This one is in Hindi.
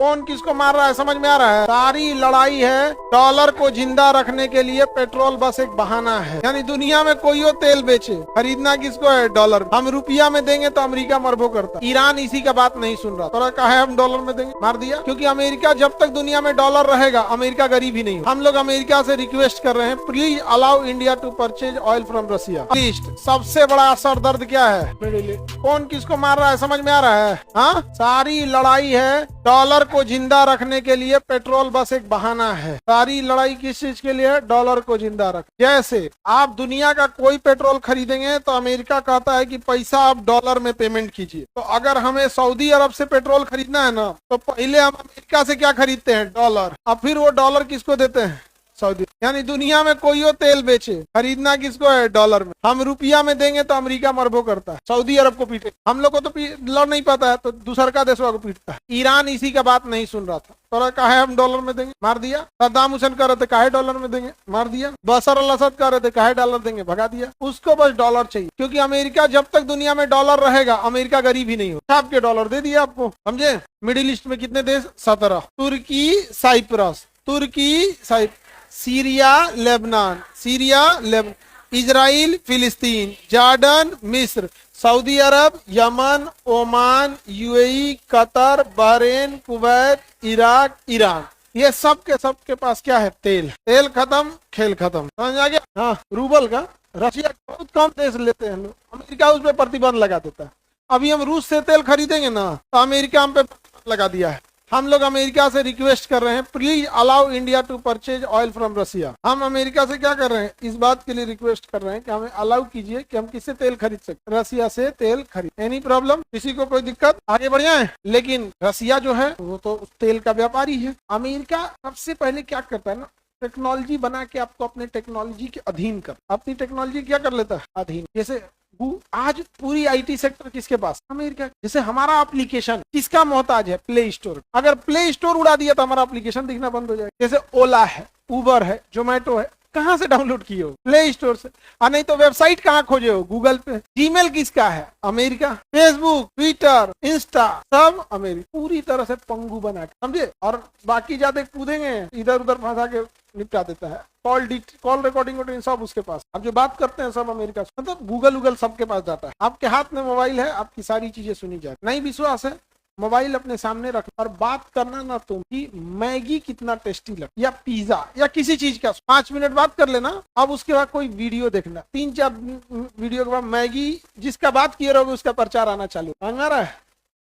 कौन किसको मार रहा है समझ में आ रहा है। सारी लड़ाई है डॉलर को जिंदा रखने के लिए। पेट्रोल बस एक बहाना है। यानी दुनिया में कोई हो तेल बेचे, खरीदना किसको है? डॉलर। हम रुपया में देंगे तो अमेरिका मरबो करता। ईरान इसी का बात नहीं सुन रहा, तो कहा है हम डॉलर में देंगे, मार दिया। क्योंकि अमेरिका जब तक दुनिया में डॉलर रहेगा अमेरिका गरीब ही नहीं हो। हम लोग अमेरिका से रिक्वेस्ट कर रहे हैं, please allow India to purchase oil from Russia. सबसे बड़ा सर दर्द क्या है? कौन किसको मार रहा है समझ में आ रहा है। हाँ, सारी लड़ाई है डॉलर को जिंदा रखने के लिए। पेट्रोल बस एक बहाना है। सारी लड़ाई किस चीज के लिए? डॉलर को जिंदा रख। जैसे आप दुनिया का कोई पेट्रोल खरीदेंगे तो अमेरिका कहता है कि पैसा आप डॉलर में पेमेंट कीजिए। तो अगर हमें सऊदी अरब से पेट्रोल खरीदना है ना, तो पहले हम अमेरिका से क्या खरीदते हैं? डॉलर। अब फिर वो डॉलर किसको देते हैं? सऊदी। यानी दुनिया में कोई हो तेल बेचे, खरीदना किसको है? डॉलर में। हम रुपया में देंगे तो अमेरिका मरबो करता है, सऊदी अरब को पीटे। हम लोग को तो लड़ नहीं पाता है तो दूसर का देशवा को पीटता है। ईरान इसी का बात नहीं सुन रहा था, तो कहा है हम डॉलर में देंगे, मार दिया। सद्दाम हुसैन कह रहे थे काहे डॉलर में देंगे, मार दिया। बशर अल असद कह रहे थे काहे डॉलर देंगे, भगा दिया। उसको बस डॉलर चाहिए, क्योंकि अमेरिका जब तक दुनिया में डॉलर रहेगा अमेरिका गरीब ही नहीं हो। आपके डॉलर दे दिया आपको, समझे। मिडिल ईस्ट में कितने देश? 17। Turkey, Cyprus, Syria, Lebanon, Israel, Palestine, Jordan, मिस्र, Saudi Arab, Yemen, Oman, UAE, Qatar, Bahrain, Kuwait, Iraq, Iran. ये सब के पास क्या है? तेल। तेल खत्म, खेल खत्म। समझ आ गया? हाँ, रूबल का रशिया बहुत कम देश लेते हैं लोग, अमेरिका उस पर प्रतिबंध लगा देता है। अभी हम रूस से तेल खरीदेंगे ना तो अमेरिका हम पे लगा दिया है। हम लोग अमेरिका से रिक्वेस्ट कर रहे हैं, please allow India to purchase oil from Russia. हम अमेरिका से क्या कर रहे हैं? इस बात के लिए रिक्वेस्ट कर रहे हैं कि हमें अलाउ कीजिए कि हम किससे तेल खरीद सकते? रशिया से तेल खरीद। Any problem? किसी को कोई दिक्कत? आगे बढ़िया है। लेकिन रशिया जो है वो तो तेल का व्यापारी है। अमेरिका सबसे पहले क्या करता है ना, टेक्नोलॉजी बना के आपको अपने टेक्नोलॉजी के अधीन कर, अपनी टेक्नोलॉजी क्या कर लेता है? अधीन। जैसे आज पूरी आईटी सेक्टर किसके पास? अमेरिका। जैसे हमारा एप्लीकेशन किसका मोहताज है? Play store. अगर प्ले स्टोर उड़ा दिया तो हमारा एप्लीकेशन दिखना बंद हो जाएगा। जैसे ओला है, उबर है, जोमेटो है, कहां से डाउनलोड किए हो? प्ले स्टोर से। और नहीं तो वेबसाइट कहां खोजे हो? गूगल पे। जीमेल किसका है? अमेरिका। फेसबुक, ट्विटर, इंस्टा सब अमेरिका। पूरी तरह से पंगु बना के, समझे। और बाकी ज्यादा कूदेंगे इधर उधर फंसा के निपटा देता है। कॉल रिकॉर्डिंग सब उसके पास। अब जो बात करते हैं सब अमेरिका से, मतलब गूगल सबके पास जाता है। आपके हाथ में मोबाइल है, आपकी सारी चीजें सुनी जाए। नहीं विश्वास है, मोबाइल अपने सामने रख और बात करना ना तुम कि मैगी कितना टेस्टी लग, या पिज्जा, या किसी चीज का 5 मिनट बात कर लेना। अब उसके बाद कोई वीडियो देखना, 3-4 वीडियो के बाद मैगी जिसका बात किए रहोगे उसका प्रचार आना चालू। समझ में आ रहा है?